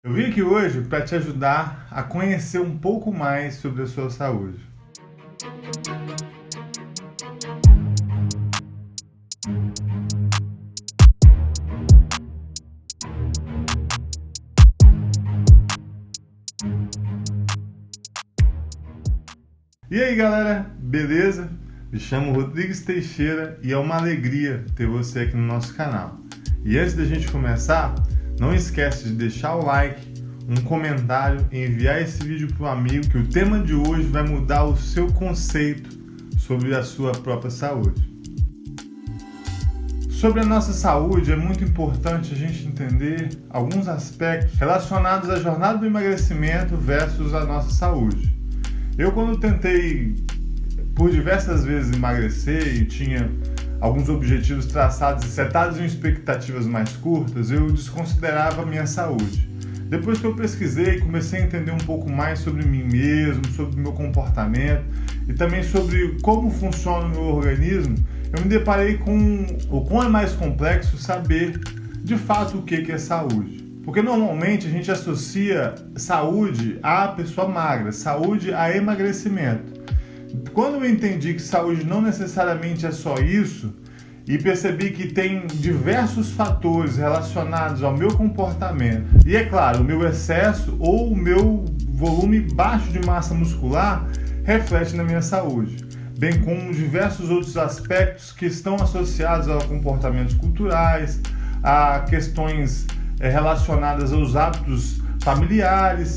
Eu vim aqui hoje para te ajudar a conhecer um pouco mais sobre a sua saúde. E aí galera, beleza? Me chamo Rodrigues Teixeira e é uma alegria ter você aqui no nosso canal. E antes da gente começar, não esquece de deixar o like, um comentário e enviar esse vídeo para um amigo, que o tema de hoje vai mudar o seu conceito sobre a sua própria saúde. Sobre a nossa saúde, é muito importante a gente entender alguns aspectos relacionados à jornada do emagrecimento versus a nossa saúde. Eu, quando tentei por diversas vezes emagrecer e tinha alguns objetivos traçados e setados em expectativas mais curtas, eu desconsiderava a minha saúde. Depois que eu pesquisei, comecei a entender um pouco mais sobre mim mesmo, sobre o meu comportamento e também sobre como funciona o meu organismo, eu me deparei com o quão é mais complexo saber de fato o que é saúde. Porque normalmente a gente associa saúde à pessoa magra, saúde a emagrecimento. Quando eu entendi que saúde não necessariamente é só isso, e percebi que tem diversos fatores relacionados ao meu comportamento, e é claro, o meu excesso ou o meu volume baixo de massa muscular reflete na minha saúde, bem como diversos outros aspectos que estão associados a comportamentos culturais, a questões relacionadas aos hábitos familiares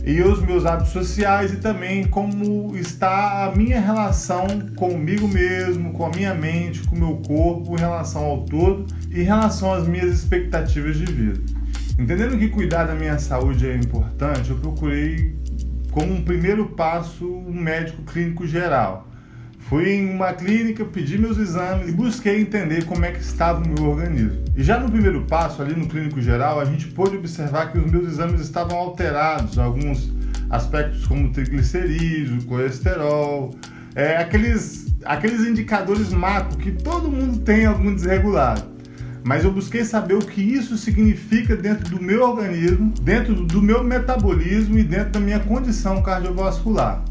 e os meus hábitos sociais, e também como está a minha relação comigo mesmo, com a minha mente, com o meu corpo, em relação ao todo e em relação às minhas expectativas de vida. Entendendo que cuidar da minha saúde é importante, eu procurei, como um primeiro passo, um médico clínico geral. Fui em uma clínica, pedi meus exames e busquei entender como é que estava o meu organismo. E já no primeiro passo, ali no clínico geral, a gente pôde observar que os meus exames estavam alterados, alguns aspectos como triglicerídeos, colesterol, aqueles indicadores macro que todo mundo tem algum desregulado. Mas eu busquei saber o que isso significa dentro do meu organismo, dentro do meu metabolismo e dentro da minha condição cardiovascular.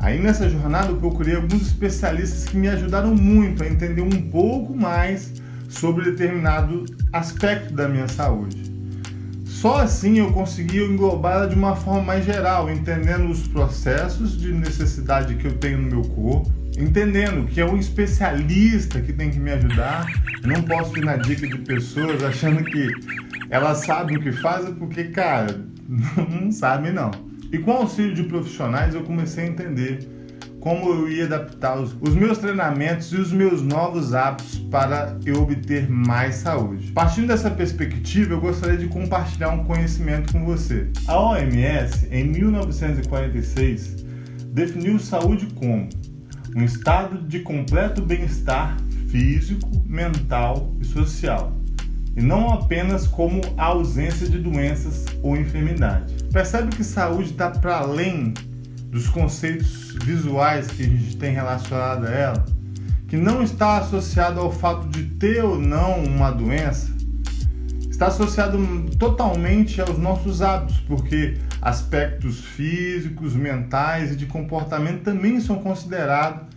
Aí nessa jornada eu procurei alguns especialistas que me ajudaram muito a entender um pouco mais sobre determinado aspecto da minha saúde. Só assim eu consegui englobar ela de uma forma mais geral, entendendo os processos de necessidade que eu tenho no meu corpo, entendendo que é um especialista que tem que me ajudar. Eu não posso ir na dica de pessoas achando que elas sabem o que fazem, porque, cara, não sabem não. E com o auxílio de profissionais eu comecei a entender como eu ia adaptar os meus treinamentos e os meus novos hábitos para eu obter mais saúde. Partindo dessa perspectiva, eu gostaria de compartilhar um conhecimento com você. A OMS, em 1946, definiu saúde como um estado de completo bem-estar físico, mental e social, e não apenas como a ausência de doenças ou enfermidade. Percebe que saúde está para além dos conceitos visuais que a gente tem relacionado a ela, que não está associado ao fato de ter ou não uma doença, está associado totalmente aos nossos hábitos, porque aspectos físicos, mentais e de comportamento também são considerados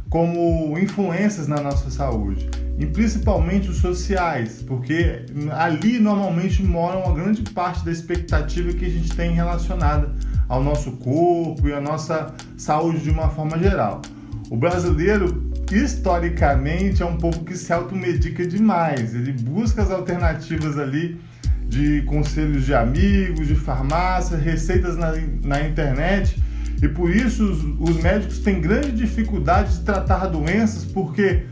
como influências na nossa saúde, e principalmente os sociais, porque ali normalmente mora uma grande parte da expectativa que a gente tem relacionada ao nosso corpo e à nossa saúde de uma forma geral. O brasileiro, historicamente, é um povo que se automedica demais, ele busca as alternativas ali de conselhos de amigos, de farmácia, receitas na internet, e por isso os médicos têm grande dificuldade de tratar doenças, porque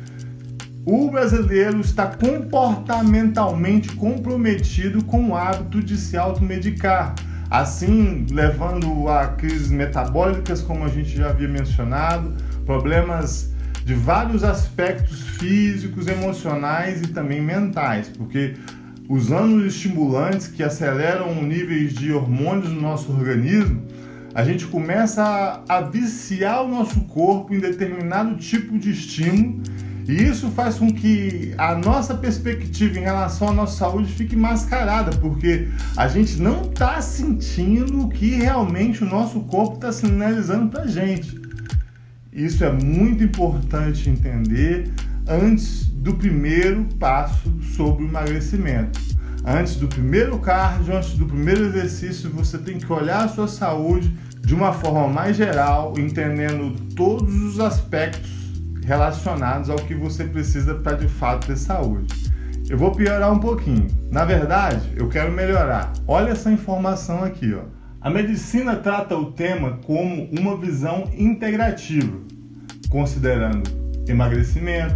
o brasileiro está comportamentalmente comprometido com o hábito de se automedicar, assim levando a crises metabólicas, como a gente já havia mencionado, problemas de vários aspectos físicos, emocionais e também mentais, porque usando estimulantes que aceleram níveis de hormônios no nosso organismo, a gente começa a viciar o nosso corpo em determinado tipo de estímulo, E isso faz com que a nossa perspectiva em relação à nossa saúde fique mascarada, porque a gente não está sentindo o que realmente o nosso corpo está sinalizando para a gente. Isso é muito importante entender antes do primeiro passo sobre o emagrecimento. Antes do primeiro cardio, antes do primeiro exercício, você tem que olhar a sua saúde de uma forma mais geral, entendendo todos os aspectos relacionados ao que você precisa para de fato ter saúde. Eu vou piorar um pouquinho. Na verdade, eu quero melhorar. Olha essa informação aqui, ó. A medicina trata o tema como uma visão integrativa, considerando emagrecimento,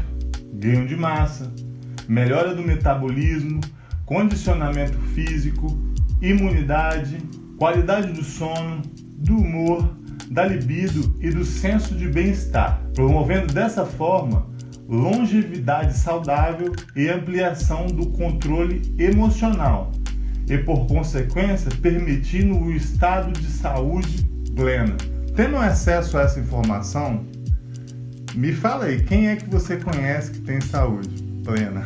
ganho de massa, melhora do metabolismo, condicionamento físico, imunidade, qualidade do sono, do humor, da libido e do senso de bem-estar, promovendo dessa forma longevidade saudável e ampliação do controle emocional e, por consequência, permitindo o estado de saúde plena. Tendo acesso a essa informação, me fala aí, quem é que você conhece que tem saúde plena?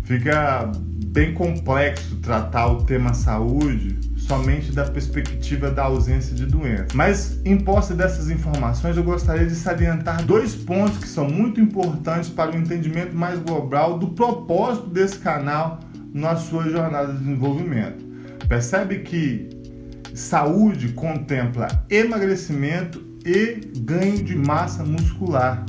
Fica bem complexo tratar o tema saúde somente da perspectiva da ausência de doença. Mas, em posse dessas informações, eu gostaria de salientar 2 pontos que são muito importantes para o entendimento mais global do propósito desse canal na sua jornada de desenvolvimento. Percebe que saúde contempla emagrecimento e ganho de massa muscular.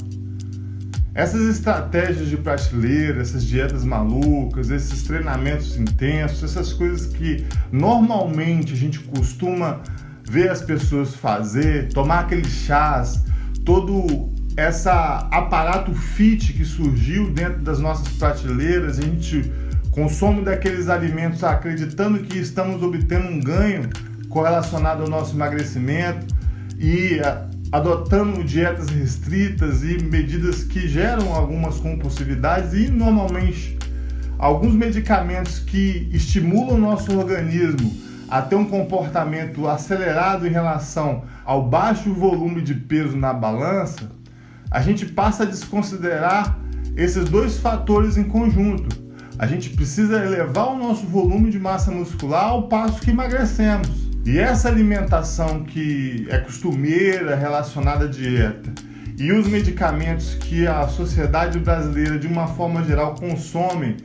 Essas estratégias de prateleira, essas dietas malucas, esses treinamentos intensos, essas coisas que normalmente a gente costuma ver as pessoas fazer, tomar aqueles chás, todo esse aparato fit que surgiu dentro das nossas prateleiras, a gente consome daqueles alimentos acreditando que estamos obtendo um ganho correlacionado ao nosso emagrecimento e adotando dietas restritas e medidas que geram algumas compulsividades e normalmente alguns medicamentos que estimulam o nosso organismo a ter um comportamento acelerado em relação ao baixo volume de peso na balança, a gente passa a desconsiderar esses 2 fatores em conjunto. A gente precisa elevar o nosso volume de massa muscular ao passo que emagrecemos. E essa alimentação que é costumeira relacionada à dieta e os medicamentos que a sociedade brasileira, de uma forma geral, consome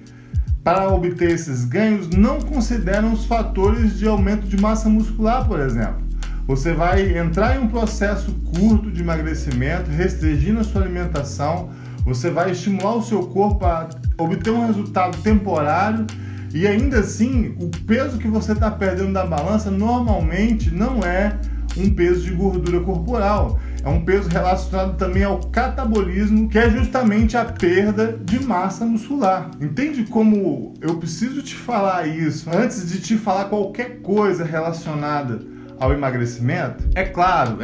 para obter esses ganhos, não consideram os fatores de aumento de massa muscular, por exemplo. Você vai entrar em um processo curto de emagrecimento, restringindo a sua alimentação, você vai estimular o seu corpo a obter um resultado temporário e ainda assim, o peso que você está perdendo da balança normalmente não é um peso de gordura corporal. É um peso relacionado também ao catabolismo, que é justamente a perda de massa muscular. Entende como eu preciso te falar isso antes de te falar qualquer coisa relacionada ao emagrecimento? É claro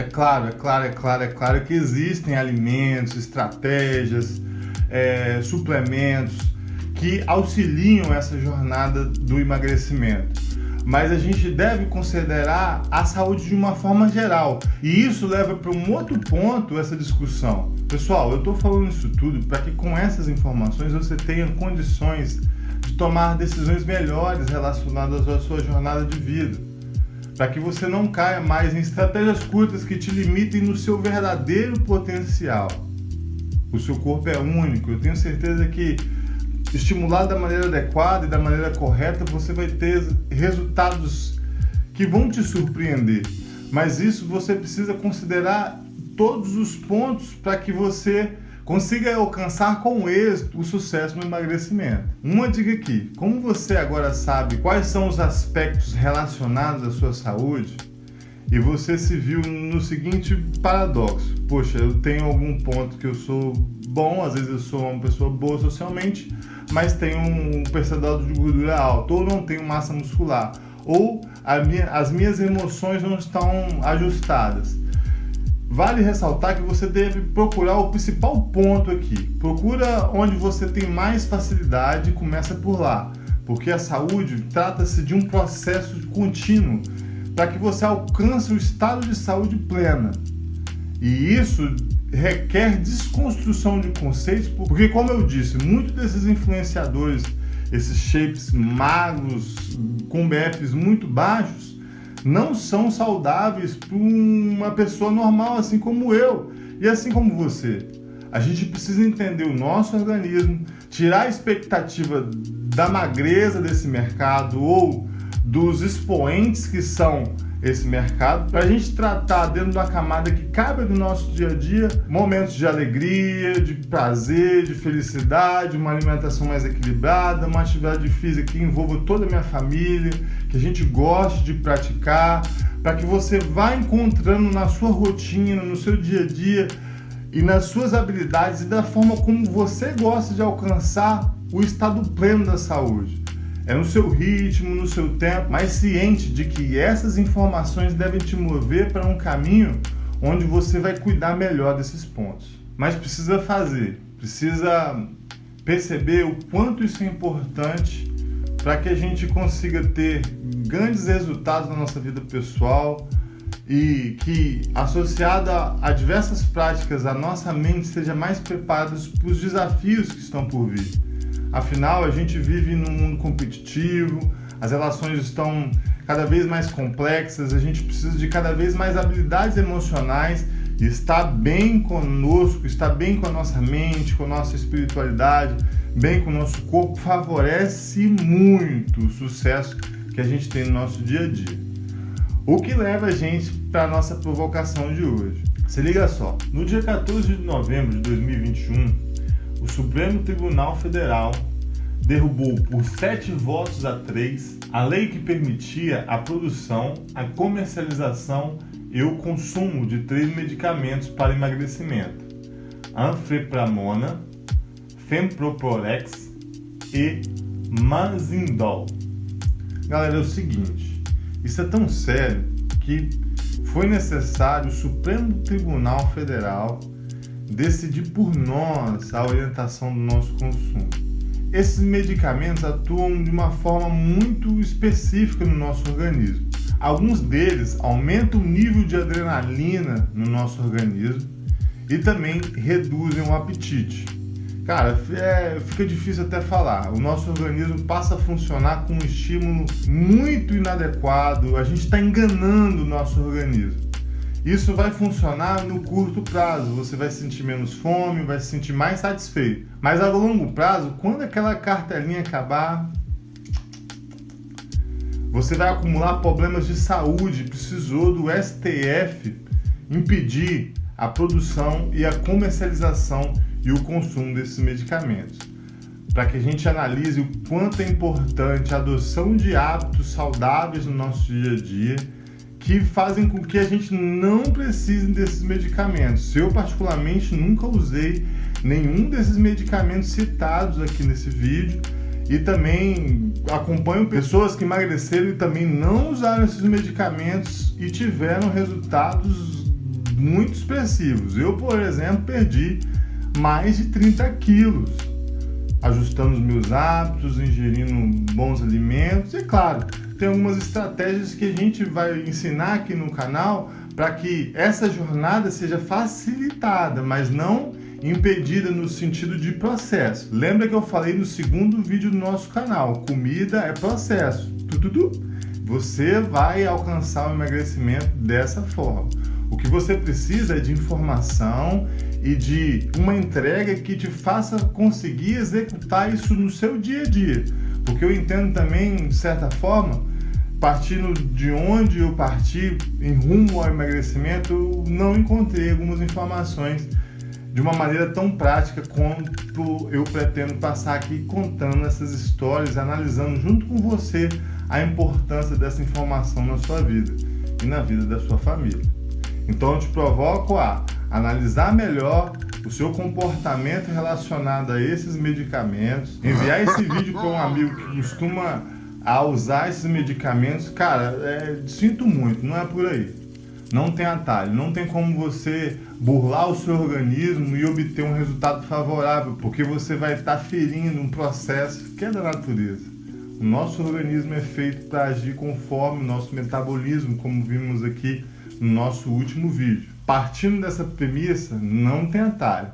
que existem alimentos, estratégias, suplementos que auxiliam essa jornada do emagrecimento. Mas a gente deve considerar a saúde de uma forma geral. E isso leva para um outro ponto essa discussão. Pessoal, eu estou falando isso tudo para que com essas informações você tenha condições de tomar decisões melhores relacionadas à sua jornada de vida. Para que você não caia mais em estratégias curtas que te limitem no seu verdadeiro potencial. O seu corpo é único. Eu tenho certeza que estimulado da maneira adequada e da maneira correta, você vai ter resultados que vão te surpreender. Mas isso você precisa considerar todos os pontos para que você consiga alcançar com êxito o sucesso no emagrecimento. Uma dica aqui, como você agora sabe quais são os aspectos relacionados à sua saúde, e você se viu no seguinte paradoxo: poxa, eu tenho algum ponto que eu sou bom, às vezes eu sou uma pessoa boa socialmente, mas tenho um percentual de gordura alto, ou não tenho massa muscular, ou as minhas emoções não estão ajustadas. Vale ressaltar que você deve procurar o principal ponto aqui. Procura onde você tem mais facilidade e começa por lá, porque a saúde trata-se de um processo contínuo para que você alcance o estado de saúde plena. E isso requer desconstrução de conceitos, porque, como eu disse, muitos desses influenciadores, esses shapes magros, com BFs muito baixos, não são saudáveis para uma pessoa normal, assim como eu e assim como você. A gente precisa entender o nosso organismo, tirar a expectativa da magreza desse mercado ou dos expoentes que são esse mercado, para a gente tratar dentro da camada que cabe do nosso dia a dia, momentos de alegria, de prazer, de felicidade, uma alimentação mais equilibrada, uma atividade física que envolva toda a minha família, que a gente goste de praticar, para que você vá encontrando na sua rotina, no seu dia a dia e nas suas habilidades e da forma como você gosta de alcançar o estado pleno da saúde. É no seu ritmo, no seu tempo, mas ciente de que essas informações devem te mover para um caminho onde você vai cuidar melhor desses pontos. Mas precisa fazer, precisa perceber o quanto isso é importante para que a gente consiga ter grandes resultados na nossa vida pessoal e que, associada a diversas práticas, a nossa mente seja mais preparada para os desafios que estão por vir. Afinal, a gente vive num mundo competitivo, as relações estão cada vez mais complexas, a gente precisa de cada vez mais habilidades emocionais e estar bem conosco, estar bem com a nossa mente, com a nossa espiritualidade, bem com o nosso corpo, favorece muito o sucesso que a gente tem no nosso dia a dia. O que leva a gente para a nossa provocação de hoje. Se liga só, no dia 14 de novembro de 2021, o Supremo Tribunal Federal derrubou por 7 votos a 3 a lei que permitia a produção, a comercialização e o consumo de 3 medicamentos para emagrecimento: anfepramona, femproporex e mazindol. Galera, é o seguinte, isso é tão sério que foi necessário o Supremo Tribunal Federal decidir por nós a orientação do nosso consumo. Esses medicamentos atuam de uma forma muito específica no nosso organismo. Alguns deles aumentam o nível de adrenalina no nosso organismo e também reduzem o apetite. Cara, fica difícil até falar. O nosso organismo passa a funcionar com um estímulo muito inadequado. A gente está enganando o nosso organismo. Isso vai funcionar no curto prazo, você vai sentir menos fome, vai se sentir mais satisfeito. Mas a longo prazo, quando aquela cartelinha acabar, você vai acumular problemas de saúde. Precisou do STF impedir a produção e a comercialização e o consumo desses medicamentos, para que a gente analise o quanto é importante a adoção de hábitos saudáveis no nosso dia a dia, que fazem com que a gente não precise desses medicamentos. Eu, particularmente, nunca usei nenhum desses medicamentos citados aqui nesse vídeo e também acompanho pessoas que emagreceram e também não usaram esses medicamentos e tiveram resultados muito expressivos. Eu, por exemplo, perdi mais de 30 quilos, ajustando os meus hábitos, ingerindo bons alimentos e, claro, tem algumas estratégias que a gente vai ensinar aqui no canal para que essa jornada seja facilitada, mas não impedida no sentido de processo. Lembra que eu falei no segundo vídeo do nosso canal, comida é processo. Você vai alcançar o emagrecimento dessa forma. O que você precisa é de informação e de uma entrega que te faça conseguir executar isso no seu dia a dia. Porque eu entendo também, de certa forma, partindo de onde eu parti em rumo ao emagrecimento, eu não encontrei algumas informações de uma maneira tão prática quanto eu pretendo passar aqui contando essas histórias, analisando junto com você a importância dessa informação na sua vida e na vida da sua família. Então eu te provoco a analisar melhor o seu comportamento relacionado a esses medicamentos, enviar esse vídeo para um amigo que costuma usar esses medicamentos. Cara, sinto muito, não é por aí. Não tem atalho, não tem como você burlar o seu organismo e obter um resultado favorável, porque você vai estar ferindo um processo que é da natureza. O nosso organismo é feito para agir conforme o nosso metabolismo, como vimos aqui no nosso último vídeo. Partindo dessa premissa, não tem atalho,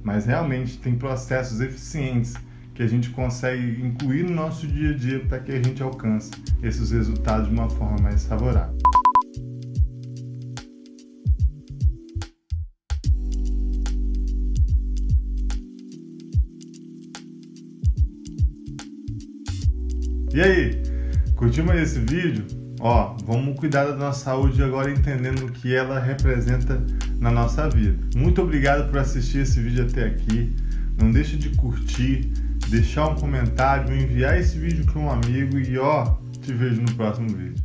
mas realmente tem processos eficientes que a gente consegue incluir no nosso dia a dia para que a gente alcance esses resultados de uma forma mais favorável. E aí, curtimos esse vídeo? Vamos cuidar da nossa saúde agora entendendo o que ela representa na nossa vida. Muito obrigado por assistir esse vídeo até aqui. Não deixe de curtir, deixar um comentário, enviar esse vídeo para um amigo e te vejo no próximo vídeo.